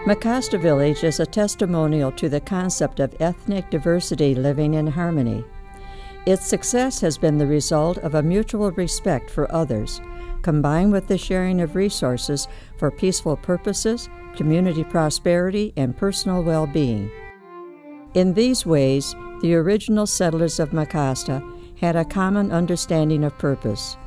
Mecosta Village is a testimonial to the concept of ethnic diversity living in harmony. Its success has been the result of a mutual respect for others, combined with the sharing of resources for peaceful purposes, community prosperity, and personal well-being. In these ways, the original settlers of Mecosta had a common understanding of purpose.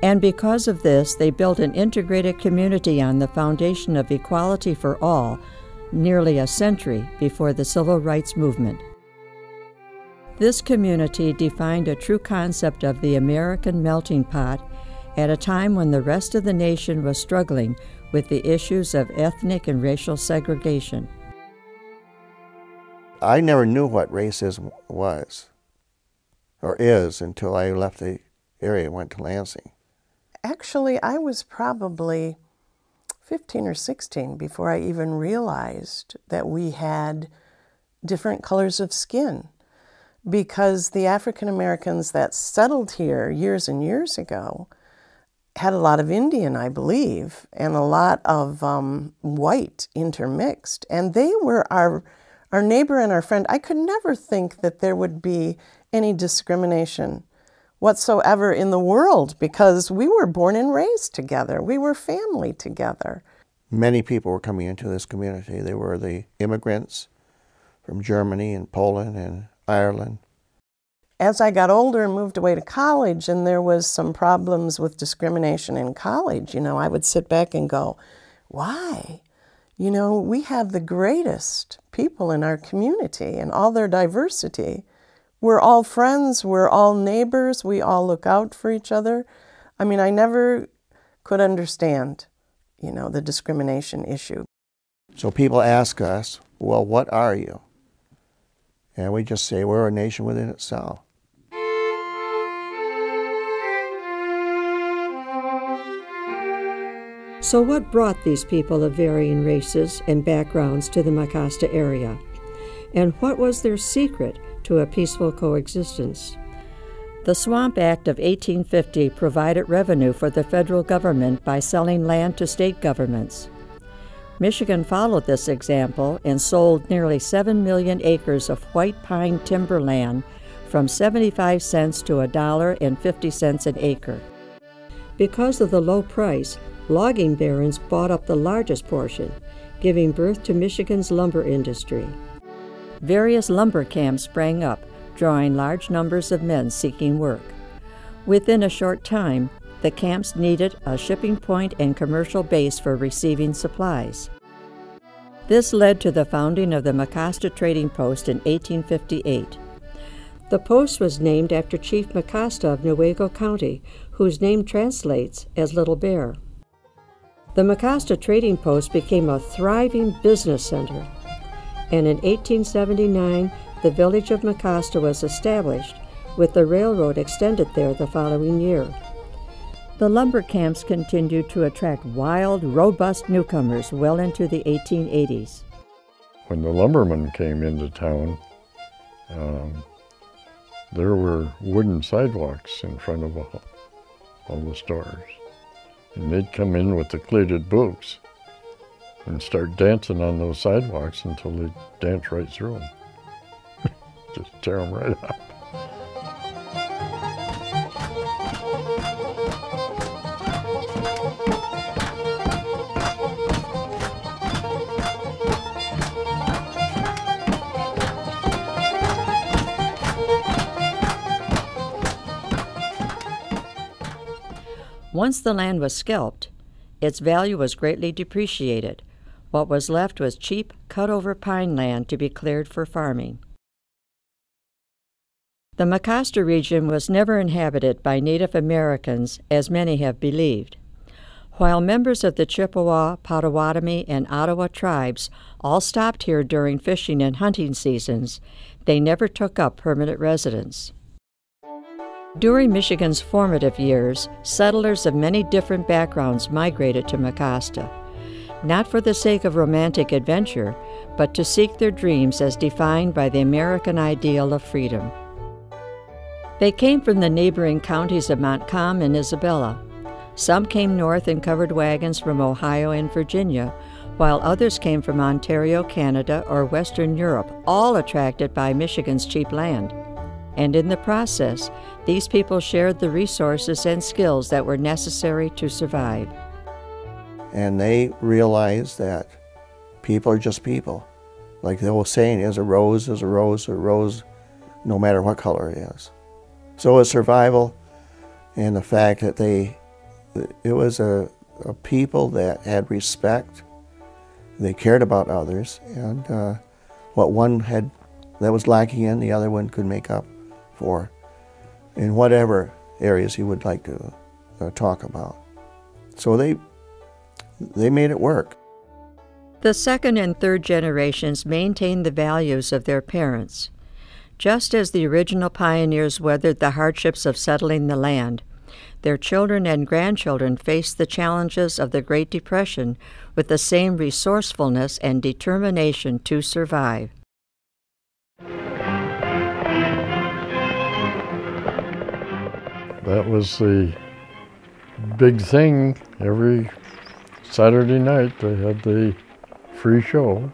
And because of this, they built an integrated community on the foundation of equality for all, nearly a century before the Civil Rights Movement. This community defined a true concept of the American melting pot at a time when the rest of the nation was struggling with the issues of ethnic and racial segregation. I never knew what racism was, or is, until I left the area and went to Lansing. Actually, I was probably 15 or 16 before I even realized that we had different colors of skin, because the African Americans that settled here years and years ago had a lot of Indian, I believe, and a lot of white intermixed, and they were our neighbor and our friend. I could never think that there would be any discrimination whatsoever in the world, because we were born and raised together. We were family together. Many people were coming into this community. They were the immigrants from Germany and Poland and Ireland. As I got older and moved away to college, and there was some problems with discrimination in college, I would sit back and go, why? We have the greatest people in our community and all their diversity. We're all friends, we're all neighbors, we all look out for each other. I never could understand, the discrimination issue. So people ask us, well, what are you? And we just say, we're a nation within itself. So what brought these people of varying races and backgrounds to the Mecosta area? And what was their secret to a peaceful coexistence? The Swamp Act of 1850 provided revenue for the federal government by selling land to state governments. Michigan followed this example and sold nearly 7 million acres of white pine timberland from 75 cents to $1.50 an acre. Because of the low price, logging barons bought up the largest portion, giving birth to Michigan's lumber industry. Various lumber camps sprang up, drawing large numbers of men seeking work. Within a short time, the camps needed a shipping point and commercial base for receiving supplies. This led to the founding of the Mecosta Trading Post in 1858. The post was named after Chief Mecosta of Newaygo County, whose name translates as Little Bear. The Mecosta Trading Post became a thriving business center, and in 1879, the village of Mecosta was established, with the railroad extended there the following year. The lumber camps continued to attract wild, robust newcomers well into the 1880s. When the lumbermen came into town, there were wooden sidewalks in front of all the stores. And they'd come in with the cleated boots and start dancing on those sidewalks until they'd dance right through them. Just tear them right up. Once the land was scalped, its value was greatly depreciated. What was left was cheap, cut-over pine land to be cleared for farming. The Mecosta region was never inhabited by Native Americans, as many have believed. While members of the Chippewa, Potawatomi, and Ottawa tribes all stopped here during fishing and hunting seasons, they never took up permanent residence. During Michigan's formative years, settlers of many different backgrounds migrated to Mecosta, not for the sake of romantic adventure, but to seek their dreams as defined by the American ideal of freedom. They came from the neighboring counties of Montcalm and Isabella. Some came north in covered wagons from Ohio and Virginia, while others came from Ontario, Canada, or Western Europe, all attracted by Michigan's cheap land. And in the process, these people shared the resources and skills that were necessary to survive. And they realized that people are just people. Like the old saying is, a rose is a rose, a rose no matter what color it is. So it's survival, and the fact that it was a people that had respect, they cared about others, and what one had that was lacking in, the other one could make up for in whatever areas he would like to talk about. So they made it work. The second and third generations maintained the values of their parents. Just as the original pioneers weathered the hardships of settling the land, their children and grandchildren faced the challenges of the Great Depression with the same resourcefulness and determination to survive. That was the big thing. Every Saturday night they had the free show.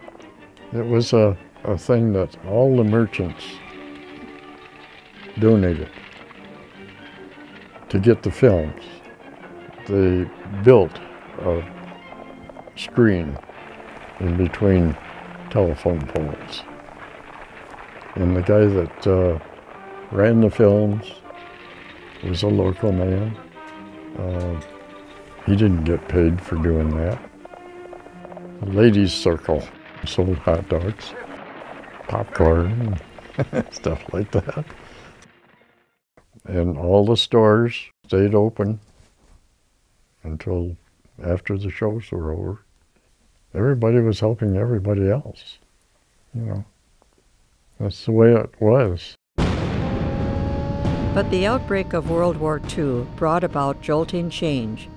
It was a thing that all the merchants donated to get the films. They built a screen in between telephone poles. And the guy that ran the films was a local man. He didn't get paid for doing that. The ladies' circle sold hot dogs, popcorn, stuff like that. And all the stores stayed open until after the shows were over. Everybody was helping everybody else, you know. That's the way it was. But the outbreak of World War II brought about jolting change.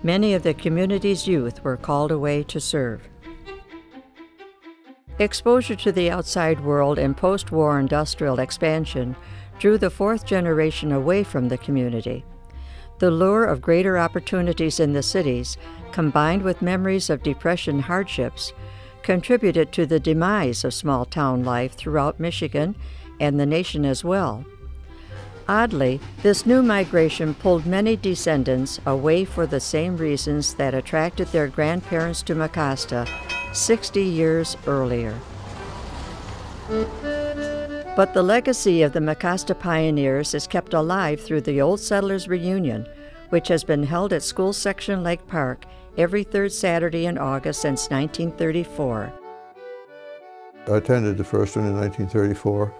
Many of the community's youth were called away to serve. Exposure to the outside world and post-war industrial expansion drew the fourth generation away from the community. The lure of greater opportunities in the cities, combined with memories of Depression hardships, contributed to the demise of small-town life throughout Michigan and the nation as well. Oddly, this new migration pulled many descendants away for the same reasons that attracted their grandparents to Mecosta 60 years earlier. But the legacy of the Mecosta pioneers is kept alive through the Old Settlers Reunion, which has been held at School Section Lake Park every third Saturday in August since 1934. I attended the first one in 1934.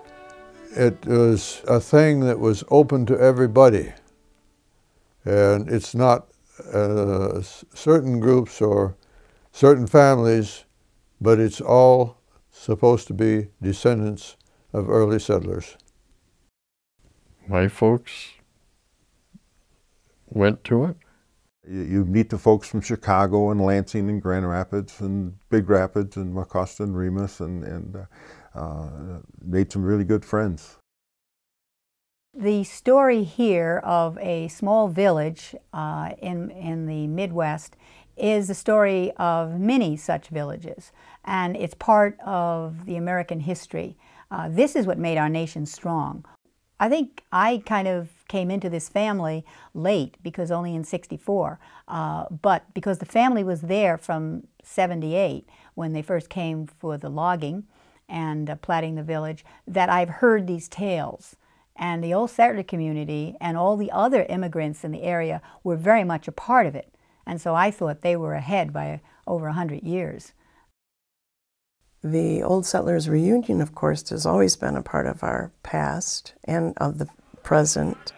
It was a thing that was open to everybody. And it's not certain groups or certain families, but it's all supposed to be descendants of early settlers. My folks went to it. You meet the folks from Chicago and Lansing and Grand Rapids and Big Rapids and Mecosta and Remus and made some really good friends. The story here of a small village in the Midwest is the story of many such villages, and it's part of the American history. This is what made our nation strong. I think I kind of came into this family late, because only in '64, but because the family was there from '78 when they first came for the logging and platting the village, that I've heard these tales. And the Old Settler community and all the other immigrants in the area were very much a part of it. And so I thought they were ahead by over 100 years. The Old Settlers Reunion, of course, has always been a part of our past and of the present.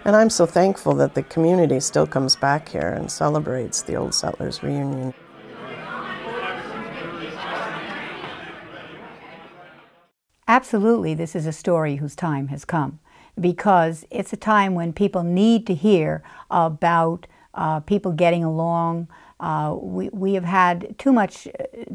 And I'm so thankful that the community still comes back here and celebrates the Old Settlers Reunion. Absolutely, this is a story whose time has come, because it's a time when people need to hear about people getting along. We have had too much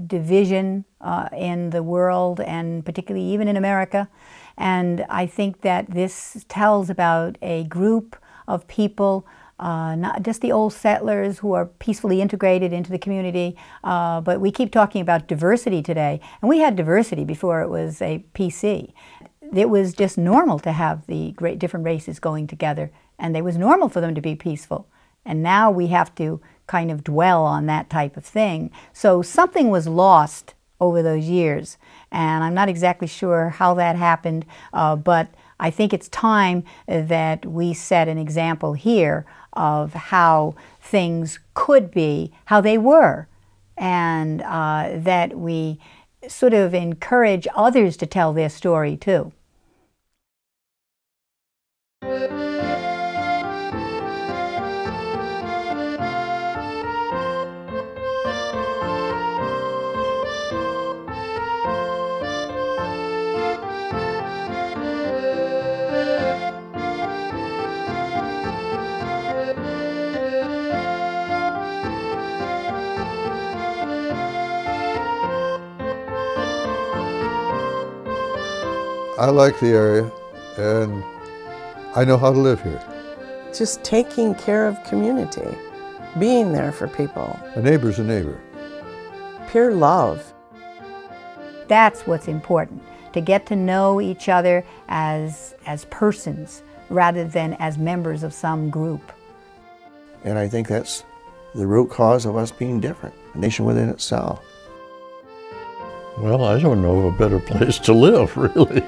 division in the world, and particularly even in America. And I think that this tells about a group of people not just the old settlers who are peacefully integrated into the community, but we keep talking about diversity today. And we had diversity before it was a PC. It was just normal to have the great different races going together, and it was normal for them to be peaceful. And now we have to kind of dwell on that type of thing. So something was lost over those years, and I'm not exactly sure how that happened, but I think it's time that we set an example here of how things could be, how they were, and that we sort of encourage others to tell their story too. I like the area, and I know how to live here. Just taking care of community, being there for people. A neighbor's a neighbor. Pure love. That's what's important, to get to know each other as persons rather than as members of some group. And I think that's the root cause of us being different, a nation within itself. Well, I don't know of a better place to live, really.